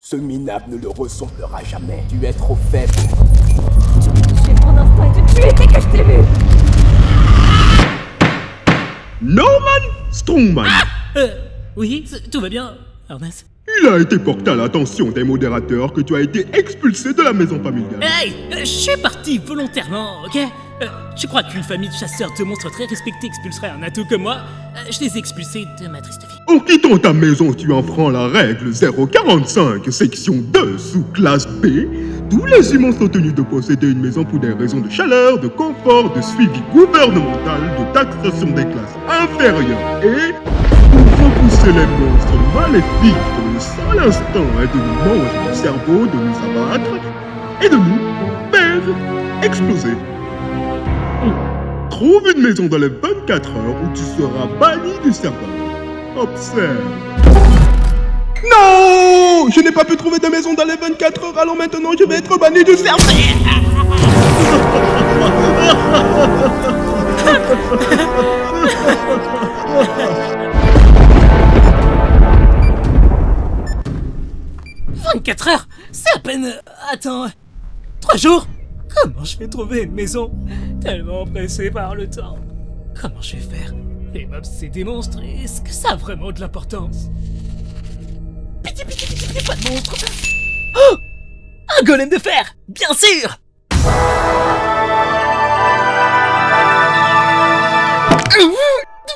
Ce minable ne le ressemblera jamais. Tu es trop faible. J'ai mon instinct de tuer dès que je t'ai vu. Norman Strongman. Oui, tout va bien, Ernest. Il a été porté à l'attention des modérateurs que tu as été expulsé de la maison familiale. Hey, je suis parti volontairement, ok? Tu crois qu'une famille de chasseurs de monstres très respectée expulserait un atout comme moi? Je les ai expulsés de ma triste vie. En quittant ta maison, tu enfreins la règle 045, section 2, sous-classe B. Tous les humains sont tenus de posséder une maison pour des raisons de chaleur, de confort, de suivi gouvernemental, de taxation des classes inférieures et pour repousser les monstres maléfiques dont le seul instinct est de nous manger le cerveau, de nous abattre et de nous faire exploser. Trouve une maison dans les 24 heures où tu seras banni du serveur. Observe. Non! Je n'ai pas pu trouver de maison dans les 24 heures, alors maintenant je vais être banni du serveur. 24 heures? C'est à peine... Attends... 3 jours? Comment je vais trouver une maison? Tellement pressé par le temps. Comment je vais faire? Les mobs c'est des monstres, est-ce que ça a vraiment de l'importance? Pitié, pas de monstre! Oh! Un golem de fer! Bien sûr!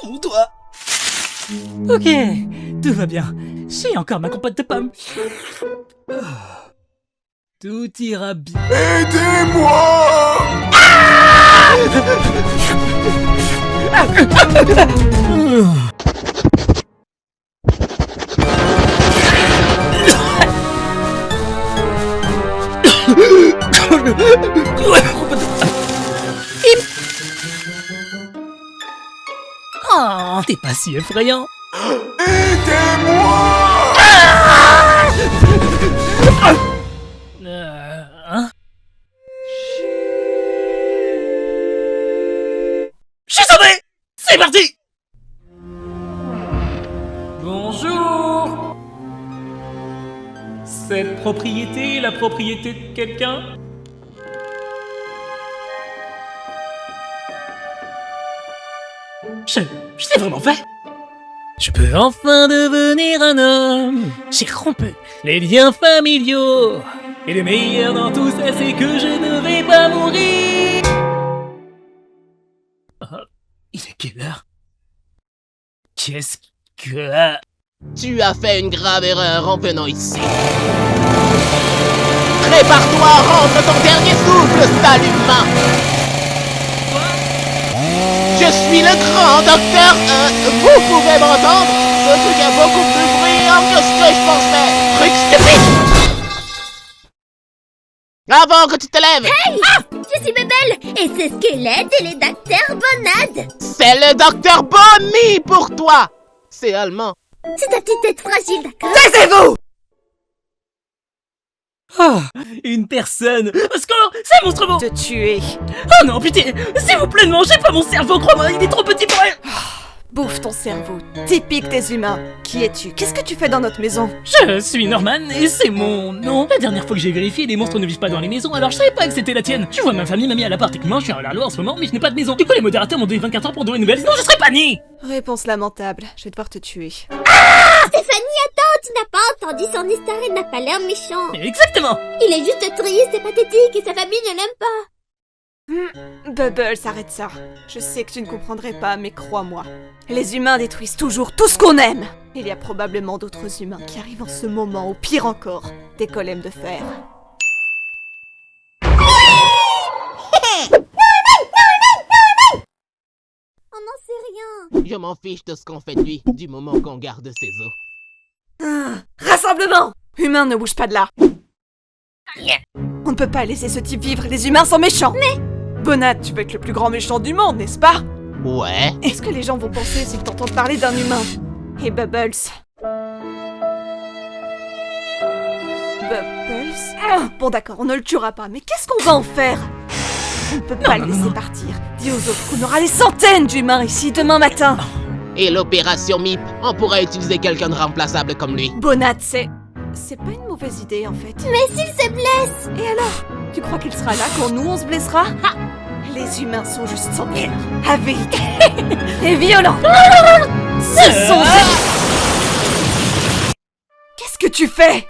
Mon doigt! Ok, tout va bien. J'ai encore ma compote de pommes. Tout ira bien. Aidez-moi! Oh, t'es pas si effrayant. Aidez-moi! Hein? Je suis sauvé! C'est parti! Bonjour! Cette propriété est la propriété de quelqu'un? Je l'ai vraiment fait! Je peux enfin devenir un homme! J'ai rompu les liens familiaux! Et le meilleur dans tout ça, c'est que je ne vais pas mourir! Il est quelle heure? Qu'est-ce que... Tu as fait une grave erreur en venant ici. Prépare-toi à rendre ton dernier souffle, sale humain. Je suis le grand docteur... vous pouvez m'entendre? Ce truc est beaucoup plus bruyant que ce que je pensais. Truc stupide! Avant que tu te lèves! Hey! Je suis Bébel, et c'est Squelette et les docteurs Bonade. C'est le docteur Bonnie pour toi! C'est allemand. C'est ta petite tête fragile, d'accord? Taisez-vous! Oh, une personne! Au secours! C'est monstrueux! Te tuer. Oh non, putain! S'il vous plaît, ne mangez pas mon cerveau, crois-moi, il est trop petit pour rien! Bouffe ton cerveau. Typique des humains. Qui es-tu? Qu'est-ce que tu fais dans notre maison? Je suis Norman et c'est mon nom. La dernière fois que j'ai vérifié, les monstres ne vivent pas dans les maisons, alors je savais pas que c'était la tienne. Tu vois, ma famille m'a mis à l'appart techniquement, je suis à la loi en ce moment, mais je n'ai pas de maison. Du coup, les modérateurs m'ont donné 24 heures pour donner une nouvelle, sinon je serais pas né! Réponse lamentable. Je vais devoir te tuer. Stéphanie, attends, tu n'as pas entendu son histoire, il n'a pas l'air méchant. Exactement! Il est juste triste et pathétique et sa famille ne l'aime pas. Bubbles, arrête ça. Je sais que tu ne comprendrais pas, mais crois-moi. Les humains détruisent toujours tout ce qu'on aime. Il y a probablement d'autres humains qui arrivent en ce moment, ou pire encore, des golems de fer. On n'en sait rien. Je m'en fiche de ce qu'on fait de lui, du moment qu'on garde ses os. Rassemblement! Humains, ne bouge pas de là. On ne peut pas laisser ce type vivre, les humains sont méchants. Mais... Bonade, tu veux être le plus grand méchant du monde, n'est-ce pas? Ouais. Est-ce que les gens vont penser s'ils t'entendent parler d'un humain? Et Bubbles? Bon d'accord, on ne le tuera pas, mais qu'est-ce qu'on va en faire? On ne peut pas le laisser partir. Dis aux autres qu'on aura des centaines d'humains ici demain matin. Et l'opération MIP, on pourrait utiliser quelqu'un de remplaçable comme lui. Bonade, c'est c'est pas une mauvaise idée en fait. Mais s'il se blesse! Et alors? Tu crois qu'il sera là quand nous on se blessera? Ha! Les humains sont juste sans cœur, avides et violents. Ce sont Qu'est-ce que tu fais?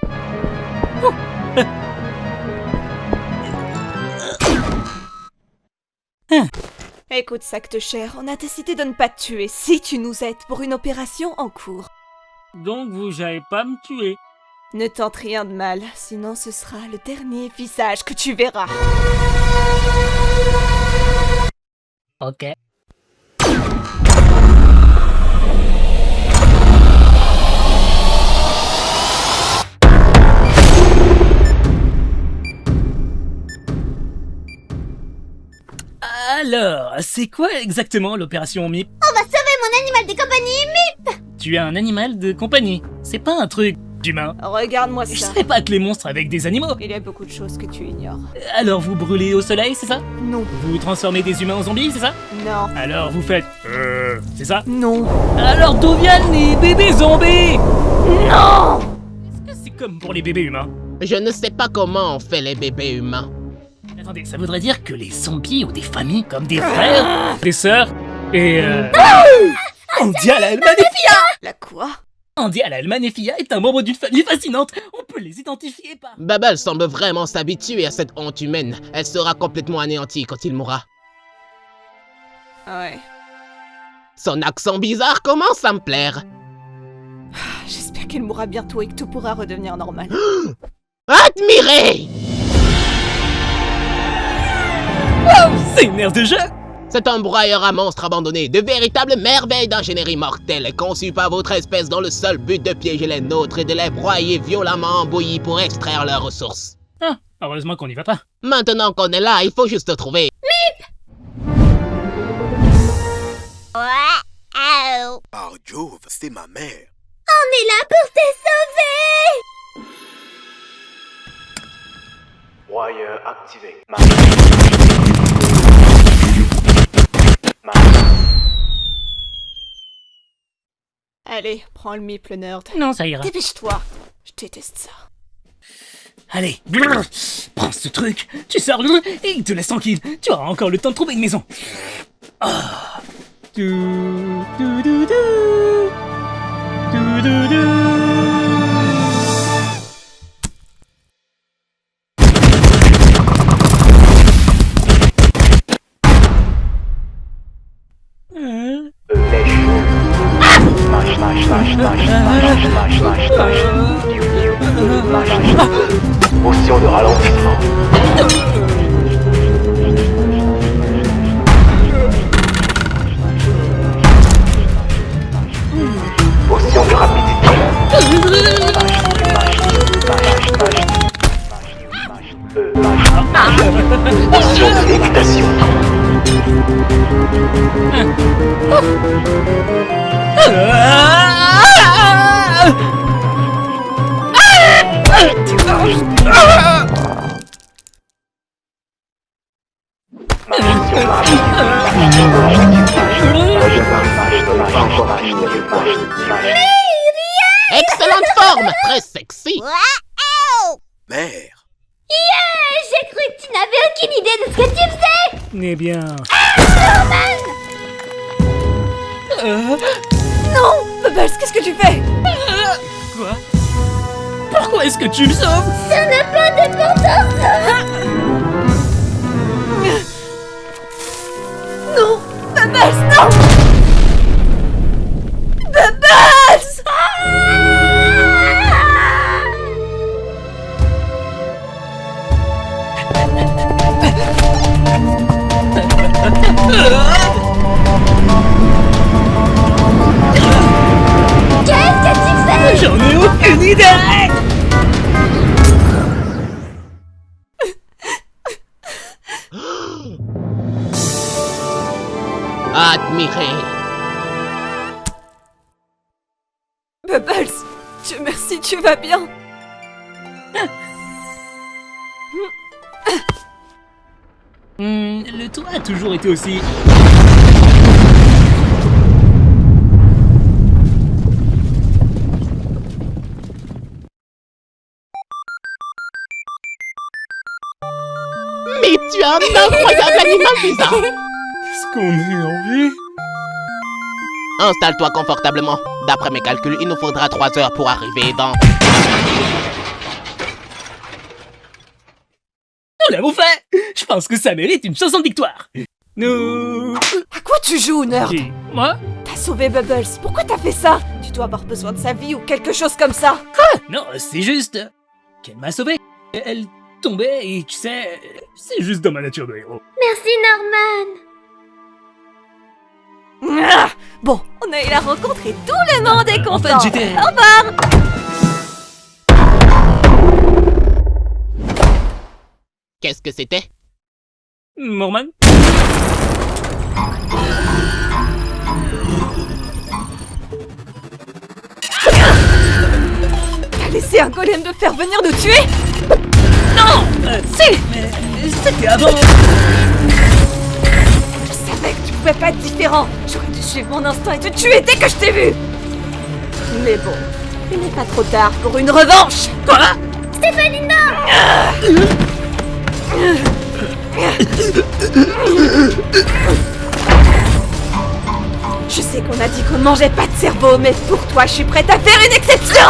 Écoute, Sacte Cher, on a décidé de ne pas te tuer si tu nous aides pour une opération en cours. Donc vous allez pas me tuer. Ne tente rien de mal, sinon ce sera le dernier visage que tu verras. Ok. Alors, c'est quoi exactement l'opération MIP? On va sauver mon animal de compagnie, Tu es un animal de compagnie. C'est pas un truc d'humain. Regarde-moi Je ça. savais pas que les monstres avec des animaux. Il y a beaucoup de choses que tu ignores. Alors vous brûlez au soleil, c'est ça? Non. Vous transformez des humains en zombies, c'est ça? Non. Alors vous faites... c'est ça? Non. Alors d'où viennent les bébés zombies? Non! Est-ce que c'est comme pour les bébés humains? Je ne sais pas comment on fait les bébés humains. Attendez, ça voudrait dire que les zombies ont des familles comme des frères, des sœurs, et Andiala El Manefia! La quoi? Andiala El Manefia est un membre d'une famille fascinante. On peut les identifier par... Bubble semble vraiment s'habituer à cette honte humaine. Elle sera complètement anéantie quand il mourra. Ouais. Son accent bizarre commence à me plaire. J'espère qu'il mourra bientôt et que tout pourra redevenir normal. Admirez! C'est une aire de jeu! C'est un broyeur à monstres abandonné, de véritables merveilles d'ingénierie mortelle, conçues par votre espèce dans le seul but de piéger les nôtres et de les broyer violemment en bouillie pour extraire leurs ressources. Ah, heureusement qu'on n'y va pas. Maintenant qu'on est là, il faut juste trouver. Waouh! Par Jove, c'est ma mère. On est là pour te sauver! Broyeur activé. Allez, prends le MIP, le nerd. Non, ça ira. Dépêche-toi. Je déteste ça. Allez, prends ce truc, tu sors et te laisse tranquille. Tu auras encore le temps de trouver une maison. Ah. Dou, dou, dou, dou. Dou, dou, dou. Potion de ralentissement. Potion de rapidité. Potion de lévitation. Excellente forme, très sexy. Waouh! Mère. Yeah! J'ai cru que tu n'avais aucune idée de ce que tu faisais! Eh bien... Non! Bubbles, qu'est-ce que tu fais? Quoi? Pourquoi est-ce que tu me sauves? Ça n'a pas d'importance! Non! Bubbles, non! Bubbles! Qu'est-ce que tu fais? J'en ai aucune idée! Admirez. Bubbles! Dieu merci, tu vas bien! Le toit a toujours été aussi... Stéphanie, tu es un incroyable animal bizarre. Est-ce qu'on est en vie? Installe-toi confortablement. D'après mes calculs, il nous faudra 3 heures pour arriver dans... Nous l'avons fait! Je pense que ça mérite une chanson de victoire. Nous... À quoi tu joues, nerd? Qui? Moi? T'as sauvé Bubbles, pourquoi t'as fait ça? Tu dois avoir besoin de sa vie ou quelque chose comme ça. Non, c'est juste... qu'elle m'a sauvé. Elle tombait et tu sais... C'est juste dans ma nature de héros. Merci, Norman. Ah, bon, on a eu la rencontre et tout le monde est En fait, content. j'étais... Au revoir. Qu'est-ce que c'était? Morman? T'as laissé un golem de faire venir nous tuer? Non! Si! Mais c'était avant... Je savais que tu pouvais pas être différent. J'aurais dû suivre mon instinct et te tuer dès que je t'ai vu. Mais bon, il n'est pas trop tard pour une revanche. Quoi? Stéphanie, non! Je sais qu'on a dit qu'on ne mangeait pas de cerveau, mais pour toi, je suis prête à faire une exception.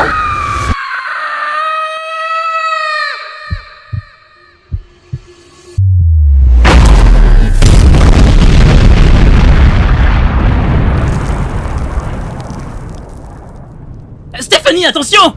Stéphanie, attention!